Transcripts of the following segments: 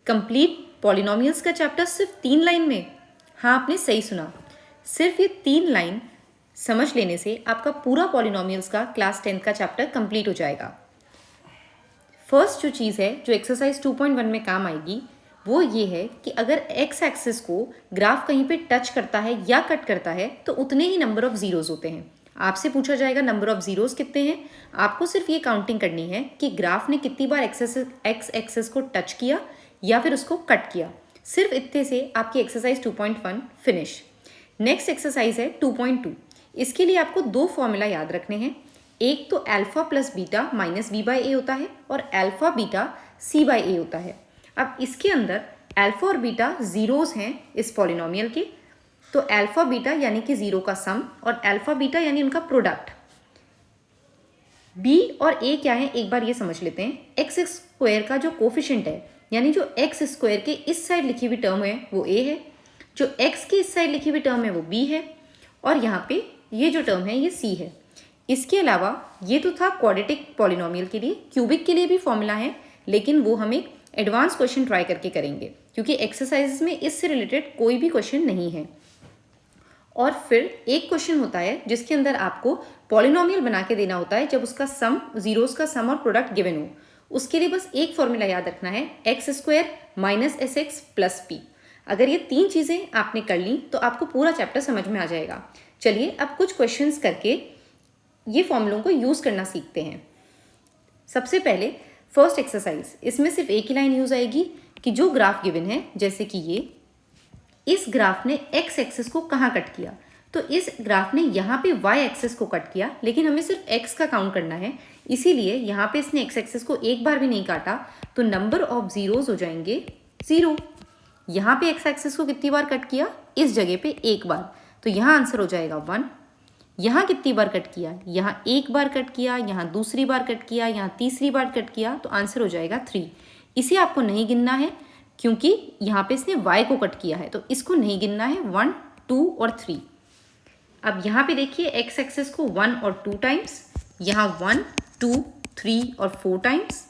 Complete polynomials का chapter सिर्फ 3 line में। हाँ, आपने सही सुना, सिर्फ ये 3 लाइन समझ लेने से आपका पूरा पॉलिनोमियल्स का क्लास 10th का चैप्टर कंप्लीट हो जाएगा। फर्स्ट जो चीज़ है जो एक्सरसाइज 2.1 में काम आएगी वो ये है कि अगर एक्स एक्सिस को ग्राफ कहीं पे टच करता है या कट करता है तो उतने ही नंबर ऑफ जीरोज होते हैं। आपसे पूछा जाएगा नंबर ऑफ जीरोज कितने हैं, आपको सिर्फ ये काउंटिंग करनी है कि ग्राफ ने कितनी बार एक्स एक्सिस को टच किया या फिर उसको कट किया। सिर्फ इतने से आपकी एक्सरसाइज 2.1 फिनिश। नेक्स्ट एक्सरसाइज है 2.2। इसके लिए आपको दो फॉर्मूला याद रखने हैं। एक तो alpha plus beta minus B by A होता है और alpha beta C by A होता है। अब इसके अंदर अल्फा और बीटा जीरोस हैं इस पॉलिनोमियल के, तो अल्फा बीटा यानी कि जीरो का सम और अल्फा बीटा यानी उनका प्रोडक्ट। बी और ए क्या है एक बार ये समझ लेते हैं। एक्स स्क्वायर का जो कोफिशिएंट है यानी जो एक्स स्क्वायर के इस साइड लिखी हुई टर्म है वो ए है, जो एक्स की इस साइड लिखी हुई टर्म है वो बी है और यहाँ पे ये जो टर्म है ये सी है। इसके अलावा ये तो था क्वाड्रेटिक पॉलिनोमियल के लिए, क्यूबिक के लिए भी फॉर्मूला है लेकिन वो हम एक एडवांस क्वेश्चन ट्राई करके करेंगे क्योंकि एक्सरसाइज में इससे रिलेटेड कोई भी क्वेश्चन नहीं है। और फिर एक क्वेश्चन होता है जिसके अंदर आपको पॉलिनोमियल बना के देना होता है जब उसका सम, जीरोस का सम और प्रोडक्ट गिवन हो। उसके लिए बस एक फॉर्मूला याद रखना है, x square minus S x plus P. अगर ये 3 चीज़ें आपने कर ली तो आपको पूरा चैप्टर समझ में आ जाएगा। चलिए अब कुछ क्वेश्चंस करके ये फॉर्मूलों को यूज़ करना सीखते हैं। सबसे पहले फर्स्ट एक्सरसाइज, इसमें सिर्फ एक ही लाइन यूज़ आएगी कि जो ग्राफ गिवन है, जैसे कि ये, इस ग्राफ ने एक्स एक्सिस को कहाँ कट किया, तो इस ग्राफ ने यहाँ पे वाई एक्सिस को कट किया लेकिन हमें सिर्फ एक्स का काउंट करना है, इसीलिए यहाँ पे इसने एक्स एक्सिस को एक बार भी नहीं काटा तो नंबर ऑफ जीरोज हो जाएंगे 0। यहाँ पे एक्स एक्सिस को कितनी बार कट किया, इस जगह पे एक बार, तो यहाँ आंसर हो जाएगा 1। यहाँ कितनी बार कट किया, यहाँ एक बार कट किया, यहाँ दूसरी बार कट किया, यहाँ तीसरी बार कट किया, तो आंसर हो जाएगा 3। इसे आपको नहीं गिनना है क्योंकि यहाँ पे इसने y को कट किया है तो इसको नहीं गिनना है, 1, 2 और 3। अब यहाँ पे देखिए एक्स एक्सिस को 1 और 2 टाइम्स, यहाँ 1, 2, 3 और 4 टाइम्स,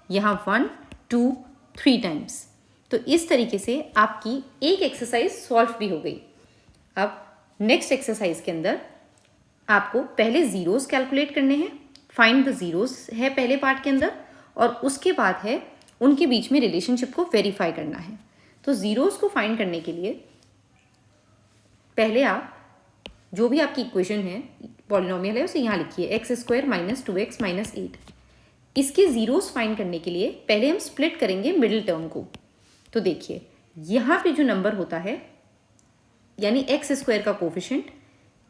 यहाँ 1, 2, 3 टाइम्स। तो इस तरीके से आपकी एक एक्सरसाइज सॉल्व भी हो गई। अब नेक्स्ट एक्सरसाइज के अंदर आपको पहले जीरोस कैलकुलेट करने हैं, फाइंड द जीरोस है पहले पार्ट के अंदर, और उसके बाद है उनके बीच में रिलेशनशिप को वेरीफाई करना है। तो जीरोस को फाइंड करने के लिए पहले आप जो भी आपकी इक्वेशन है, पॉलिनोमियल है, उसे यहाँ लिखिए, x square minus 2x minus 8। इसके जीरोस फाइंड करने के लिए पहले हम स्प्लिट करेंगे मिडिल टर्म को। तो देखिए यहाँ पे जो नंबर होता है यानी एक्स स्क्वायर का कोफिशिएंट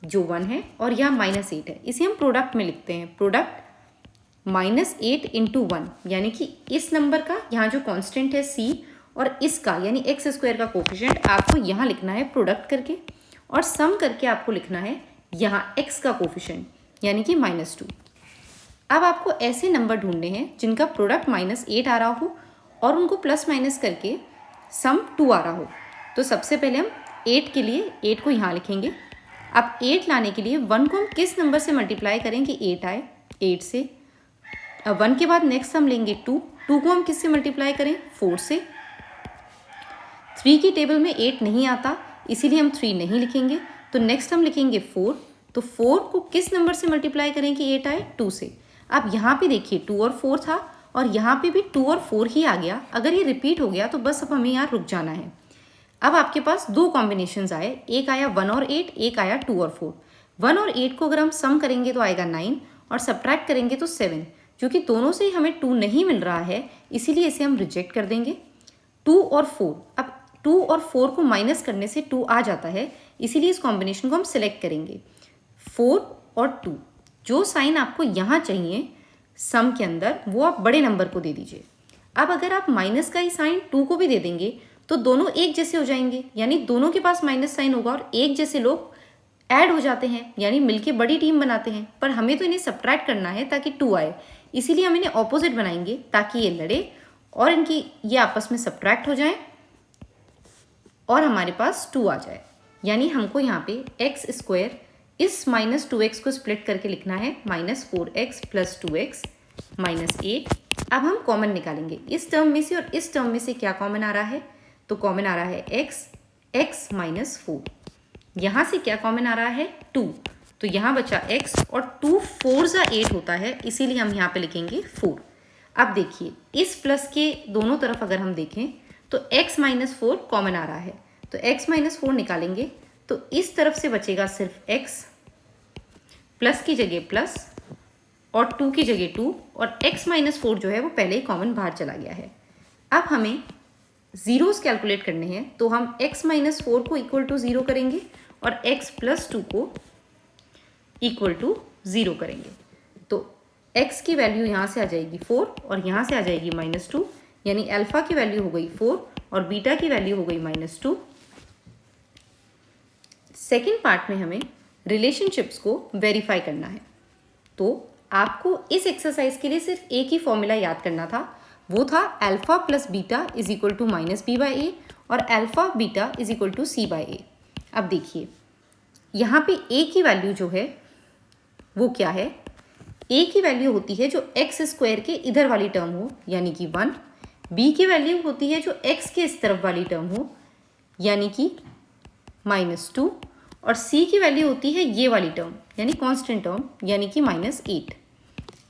जो 1 है और यहाँ -8 है, इसे हम प्रोडक्ट में लिखते हैं। प्रोडक्ट -8 इंटू 1 यानी कि इस नंबर का यहाँ जो कांस्टेंट है c और इसका यानी एक्स स्क्वायर का कोफिशिएंट आपको यहाँ लिखना है प्रोडक्ट करके, और सम करके आपको लिखना है यहाँ x का कोफिशिएंट यानी कि -2। अब आपको ऐसे नंबर ढूंढने हैं जिनका प्रोडक्ट -8 आ रहा हो और उनको प्लस माइनस करके सम 2 आ रहा हो। तो सबसे पहले हम 8 के लिए 8 को यहाँ लिखेंगे। अब 8 लाने के लिए 1 को हम किस नंबर से मल्टीप्लाई करें कि 8 आए, 8 से। अब 1 के बाद नेक्स्ट हम लेंगे 2 को हम किससे मल्टीप्लाई करें, 4 से। 3 की टेबल में 8 नहीं आता इसीलिए हम 3 नहीं लिखेंगे, तो नेक्स्ट हम लिखेंगे 4। तो 4 को किस नंबर से मल्टीप्लाई करें कि 8 आए, 2 से। अब यहाँ पे देखिए 2 और 4 था और यहाँ पे भी 2 और 4 ही आ गया। अगर ये रिपीट हो गया तो बस अब हमें यहाँ रुक जाना है। अब आपके पास 2 कॉम्बिनेशंस आए, एक आया 1 और 8, एक आया 2 और 4। 1 और 8 को अगर हम सम करेंगे तो आएगा 9 और सब्ट्रैक्ट करेंगे तो 7। क्योंकि दोनों से हमें 2 नहीं मिल रहा है इसीलिए इसे हम रिजेक्ट कर देंगे। 2 और 4, अब 2 और 4 को माइनस करने से 2 आ जाता है इसीलिए इस कॉम्बिनेशन को हम सिलेक्ट करेंगे। 4 और 2, जो साइन आपको यहाँ चाहिए सम के अंदर वो आप बड़े नंबर को दे दीजिए। अब अगर आप माइनस का ही साइन 2 को भी दे देंगे तो दोनों एक जैसे हो जाएंगे, यानी दोनों के पास माइनस साइन होगा और एक जैसे लोग ऐड हो जाते हैं यानी मिलके बड़ी टीम बनाते हैं। पर हमें तो इन्हें सब्ट्रैक्ट करना है ताकि 2 आए, इसीलिए हम इन्हें ऑपोजिट बनाएंगे ताकि ये लड़े और इनकी ये आपस में सब्ट्रैक्ट हो जाए और हमारे पास 2 आ जाए। यानी हमको यहाँ पे एक्स स्क्वायर इस -2x को स्प्लिट करके लिखना है -4x + 2x -8 अब हम कॉमन निकालेंगे इस टर्म में से और इस टर्म में से क्या कॉमन आ रहा है, तो कॉमन आ रहा है x माइनस 4। यहाँ से क्या कॉमन आ रहा है 2, तो यहाँ बचा x और 2 4 ज़ा 8 होता है, इसीलिए हम यहाँ पे लिखेंगे 4। अब देखिए इस प्लस के दोनों तरफ अगर हम देखें तो x माइनस 4 कॉमन आ रहा है, तो x माइनस 4 निकालेंगे तो इस तरफ से बचेगा सिर्फ x, प्लस की जगह प्लस और 2 की जगह 2, और x माइनस 4 जो है वो पहले ही कॉमन बाहर चला गया है। अब हमें ज़ीरोस कैलकुलेट करने हैं, तो हम x माइनस 4 को इक्वल टू 0 करेंगे और x प्लस 2 को इक्वल टू 0 करेंगे। तो x की वैल्यू यहाँ से आ जाएगी 4 और यहाँ से आ जाएगी -2, यानी अल्फ़ा की वैल्यू हो गई 4 और बीटा की वैल्यू हो गई -2। सेकेंड पार्ट में हमें रिलेशनशिप्स को वेरीफाई करना है, तो आपको इस एक्सरसाइज के लिए सिर्फ एक ही फॉर्मूला याद करना था, वो था alpha plus beta is equal to -b/a और alpha beta is equal to c/a। अब देखिए यहाँ पे a की वैल्यू जो है वो क्या है, a की वैल्यू होती है जो x स्क्वायर के इधर वाली टर्म हो यानी कि 1, b की वैल्यू होती है जो x के इस तरफ वाली टर्म हो यानी कि -2, और c की वैल्यू होती है ये वाली टर्म यानी कांस्टेंट टर्म यानी कि -8।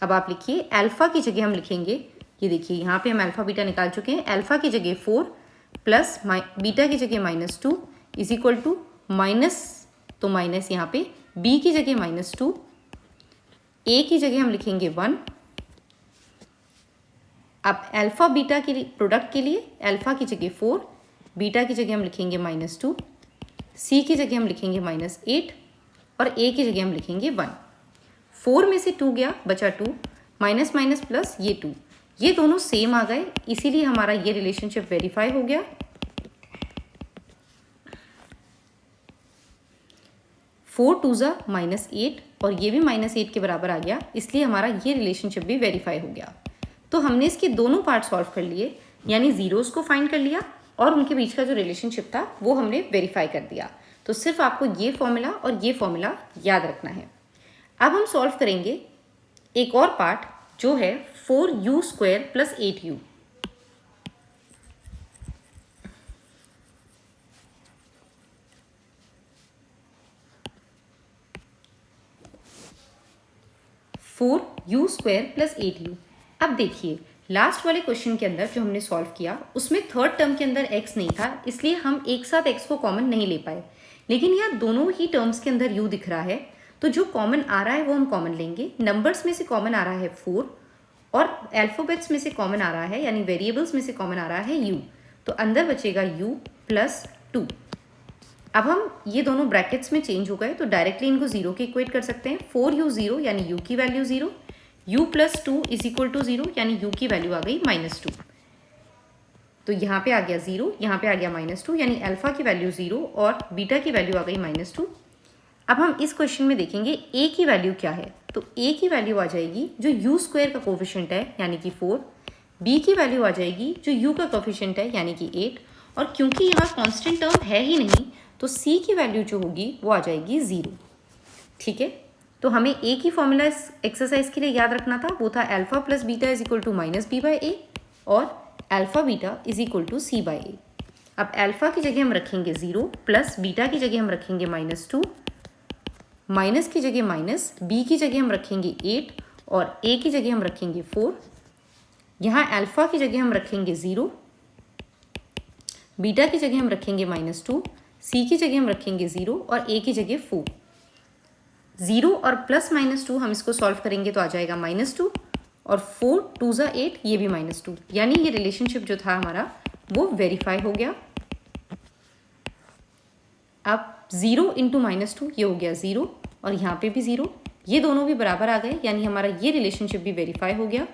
अब आप लिखिए अल्फ़ा की जगह हम लिखेंगे, ये देखिए यहाँ पे हम अल्फ़ा बीटा निकाल चुके हैं, अल्फ़ा की जगह 4 प्लस बीटा की जगह -2 इज इक्वल टू माइनस, तो माइनस यहाँ पे b की जगह -2, a की जगह हम लिखेंगे 1। अब अल्फ़ा बीटा के लिए प्रोडक्ट के लिए अल्फ़ा की जगह 4, बीटा की जगह हम लिखेंगे -2, c की जगह हम लिखेंगे -8 और a की जगह हम लिखेंगे 1। 4 में से 2 गया, बचा 2, माइनस माइनस प्लस ये 2, ये दोनों सेम आ गए, इसीलिए हमारा ये रिलेशनशिप वेरीफाई हो गया। 4 2 ज़ा -8 और ये भी -8 के बराबर आ गया, इसलिए हमारा ये रिलेशनशिप भी वेरीफाई हो गया। तो हमने इसके दोनों पार्ट सॉल्व कर लिए, यानी ज़ीरोज़ को फाइंड कर लिया और उनके बीच का जो रिलेशनशिप था वो हमने वेरीफाई कर दिया। तो सिर्फ आपको ये फॉर्मूला और ये फॉर्मूला याद रखना है। अब हम सॉल्व करेंगे एक और पार्ट जो है 4u² + 8u। +8u। अब देखिए लास्ट वाले क्वेश्चन के अंदर जो हमने सॉल्व किया उसमें थर्ड टर्म के अंदर x नहीं था, इसलिए हम एक साथ x को कॉमन नहीं ले पाए, लेकिन यहाँ दोनों ही टर्म्स के अंदर u दिख रहा है, तो जो कॉमन आ रहा है वो हम कॉमन लेंगे। नंबर्स में से कॉमन आ रहा है 4 और अल्फ़ाबेट्स में से कॉमन आ रहा है यानी वेरिएबल्स में से कॉमन आ रहा है u, तो अंदर बचेगा u + 2। अब हम ये दोनों ब्रैकेट्स में चेंज हो गए तो डायरेक्टली इनको 0 के इक्वेट कर सकते हैं। 4u 0 यानी u की value 0, u + 2 is equal to 0 यानी u की वैल्यू आ गई -2। तो यहाँ पे आ गया 0, यहाँ पे आ गया -2, यानी अल्फ़ा की वैल्यू 0 और बीटा की वैल्यू आ गई -2। अब हम इस क्वेश्चन में देखेंगे a की वैल्यू क्या है, तो a की वैल्यू आ जाएगी जो u² का कोफिशिएंट है यानी कि 4, b की वैल्यू आ जाएगी जो u का कोफिशिएंट है यानी कि 8, और क्योंकि यहाँ कांस्टेंट टर्म है ही नहीं तो c की वैल्यू जो होगी वो आ जाएगी 0। ठीक है, तो हमें एक ही फॉर्मूला इस एक्सरसाइज के लिए याद रखना था, वो था alpha plus beta is equal to -b/a और alpha beta is equal to c/a। अब अल्फ़ा की जगह हम रखेंगे 0 प्लस बीटा की जगह हम रखेंगे -2, माइनस की जगह माइनस, b की जगह हम रखेंगे 8 और a की जगह हम रखेंगे 4। यहाँ अल्फ़ा की जगह हम रखेंगे 0, बीटा की जगह हम रखेंगे -2, c की जगह हम रखेंगे 0 और a की जगह 4। 0 और +-2 हम इसको सॉल्व करेंगे तो आ जाएगा -2 और 4 2 ज़ा 8 ये भी -2, यानी ये रिलेशनशिप जो था हमारा वो वेरीफाई हो गया। अब 0 × -2 ये हो गया 0 और यहाँ पे भी 0, ये दोनों भी बराबर आ गए, यानी हमारा ये रिलेशनशिप भी वेरीफाई हो गया।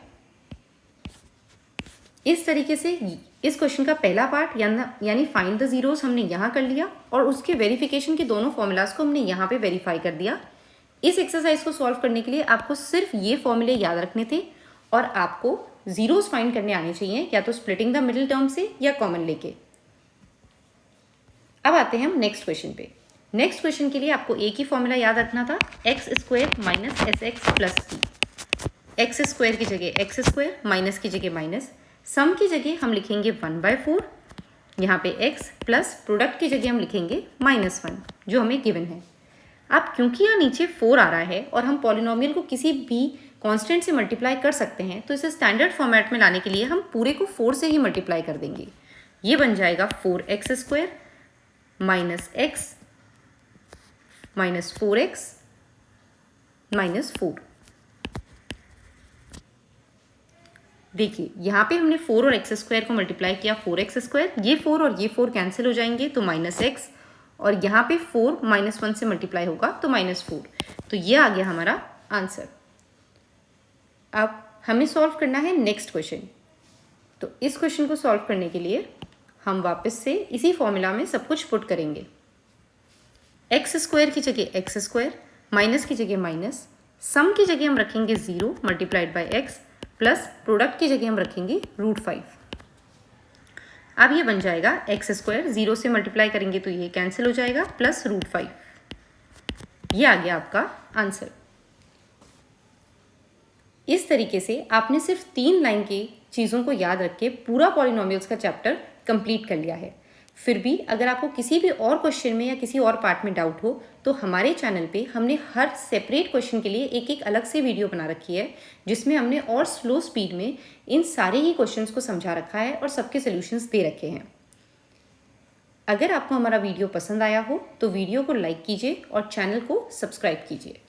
इस तरीके से इस क्वेश्चन का पहला पार्ट यानी फाइंड द ज़ीरोज़ हमने यहाँ कर लिया और उसके वेरिफिकेशन के दोनों फॉर्मूलाज को हमने यहाँ पे वेरीफाई कर दिया। इस एक्सरसाइज को सॉल्व करने के लिए आपको सिर्फ ये फॉर्मूले याद रखने थे और आपको ज़ीरोज़ फाइंड करने आने चाहिए, या तो स्प्लिटिंग द मिडिल टर्म से या कॉमन लेके। अब आते हैं हम नेक्स्ट क्वेश्चन पे। नेक्स्ट क्वेश्चन के लिए आपको एक ही फॉर्मूला याद रखना था, x² - sx + c। X square की जगह एक्स स्क्वायर, माइनस की जगह माइनस, सम की जगह हम लिखेंगे 1/4, यहाँ पे x प्लस प्रोडक्ट की जगह हम लिखेंगे -1 जो हमें गिवन है। अब क्योंकि यहाँ नीचे 4 आ रहा है और हम पॉलिनोमियल को किसी भी कांस्टेंट से मल्टीप्लाई कर सकते हैं, तो इसे स्टैंडर्ड फॉर्मेट में लाने के लिए हम पूरे को 4 से ही मल्टीप्लाई कर देंगे। ये बन जाएगा 4x² minus x minus 4x minus 4। देखिए यहाँ पे हमने 4 और x² को मल्टीप्लाई किया 4x², ये 4 और ये 4 कैंसिल हो जाएंगे तो -x, और यहाँ पे 4 -1 से मल्टीप्लाई होगा तो -4। तो ये आ गया हमारा आंसर। अब हमें सॉल्व करना है नेक्स्ट क्वेश्चन। तो इस क्वेश्चन को सॉल्व करने के लिए हम वापस से इसी फॉर्मूला में सब कुछ पुट करेंगे। x² की जगह x², माइनस की जगह माइनस, सम की जगह हम रखेंगे 0 multiplied by x, plus product की जगह हम रखेंगे √5। अब ये बन जाएगा x², 0 से मल्टीप्लाई करेंगे तो ये कैंसिल हो जाएगा, प्लस √5। ये आ गया आपका आंसर। इस तरीके से आपने सिर्फ 3 लाइन की चीज़ों को याद रख के पूरा पॉलिनोमियल्स का चैप्टर कंप्लीट कर लिया है। फिर भी अगर आपको किसी भी और क्वेश्चन में या किसी और पार्ट में डाउट हो तो हमारे चैनल पे हमने हर सेपरेट क्वेश्चन के लिए एक एक अलग से वीडियो बना रखी है, जिसमें हमने और स्लो स्पीड में इन सारे ही क्वेश्चंस को समझा रखा है और सबके सॉल्यूशंस दे रखे हैं। अगर आपको हमारा वीडियो पसंद आया हो तो वीडियो को लाइक कीजिए और चैनल को सब्सक्राइब कीजिए।